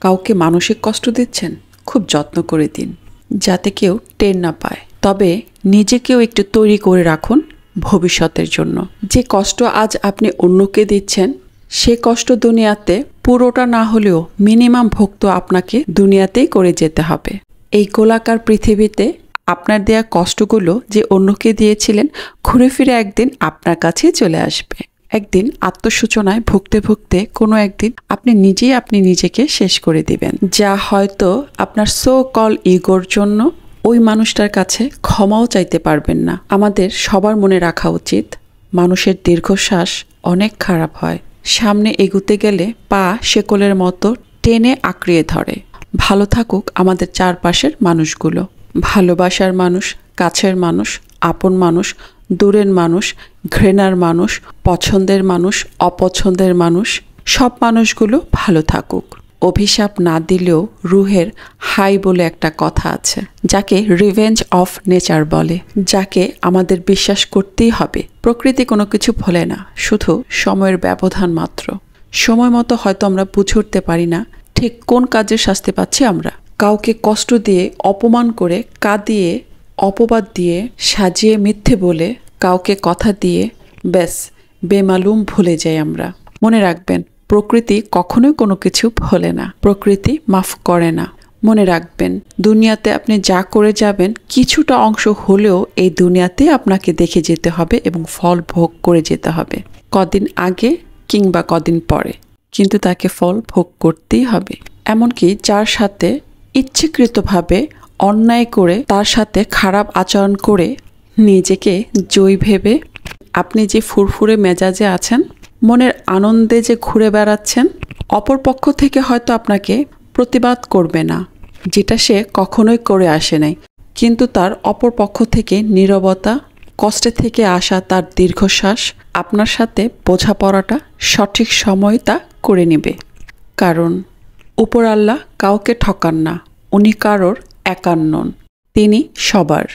কাউকে মানসিক কষ্ট দিচ্ছেন, খুব যত্ন করে দিন যাতে কেউ টের না পায়। তবে নিজেকেও একটু তৈরি করে রাখুন ভবিষ্যতের জন্য। যে কষ্ট আজ আপনি অন্যকে দিচ্ছেন, সে কষ্ট দুনিয়াতে পুরোটা না হলেও মিনিমাম ভোগ তো আপনাকে দুনিয়াতেই করে যেতে হবে। এই গোলাকার পৃথিবীতে আপনার দেয়া কষ্টগুলো যে অন্যকে দিয়েছিলেন, ঘুরে ফিরে একদিন আপনার কাছেই চলে আসবে। একদিন আত্মসূচনায় ভুগতে ভুগতে কোনো একদিন আপনি নিজেকে শেষ করে দিবেন, যা হয়তো আপনার সো কল ইগোর জন্য ওই মানুষটার কাছে ক্ষমাও চাইতে পারবেন না। আমাদের সবার মনে রাখা উচিত, মানুষের দীর্ঘশ্বাস অনেক খারাপ হয়। সামনে এগুতে গেলে পা শেকলের মতো টেনে আঁকড়িয়ে ধরে। ভালো থাকুক আমাদের চারপাশের মানুষগুলো, ভালোবাসার মানুষ, কাছের মানুষ, আপন মানুষ, দূরের মানুষ, ঘৃণার মানুষ, পছন্দের মানুষ, অপছন্দের মানুষ, সব মানুষগুলো ভালো থাকুক। অভিশাপ না দিলেও রুহের হাই বলে একটা কথা আছে, যাকে রিভেঞ্জ অফ নেচার বলে, যাকে আমাদের বিশ্বাস করতেই হবে। প্রকৃতি কোনো কিছু ভোলে না, শুধু সময়ের ব্যবধান মাত্র। সময় মতো হয়তো আমরা বুঝে উঠতে পারি না ঠিক কোন কাজের শাস্তি পাচ্ছি আমরা। কাউকে কষ্ট দিয়ে, অপমান করে, কাঁদিয়ে, অপবাদ দিয়ে, সাজিয়ে মিথ্যে বলে, কাউকে কথা দিয়ে ব্যাস বেমালুম ভুলে যাই আমরা। মনে রাখবেন, প্রকৃতি কখনোই কোনো কিছু ভোলে না, প্রকৃতি মাফ করে না। মনে রাখবেন, দুনিয়াতে আপনি যা করে যাবেন, কিছুটা অংশ হলেও এই দুনিয়াতে আপনাকে দেখে যেতে হবে এবং ফল ভোগ করে যেতে হবে, কদিন আগে কিংবা কদিন পরে, কিন্তু তাকে ফল ভোগ করতেই হবে। এমনকি যার সাথে ইচ্ছাকৃতভাবে অন্যায় করে, তার সাথে খারাপ আচরণ করে নিজেকে জয়ী ভেবে আপনি যে ফুরফুরে মেজাজে আছেন, মনের আনন্দে যে ঘুরে বেড়াচ্ছেন, অপর পক্ষ থেকে হয়তো আপনাকে প্রতিবাদ করবে না, যেটা সে কখনোই করে আসে নাই, কিন্তু তার অপর পক্ষ থেকে নীরবতা, কষ্টে থেকে আসা তার দীর্ঘশ্বাস আপনার সাথে বোঝাপড়াটা সঠিক সময় তা করে নেবে। কারণ উপর আল্লাহ কাউকে ঠকান না, উনি কারোর একার নন, তিনি সবার।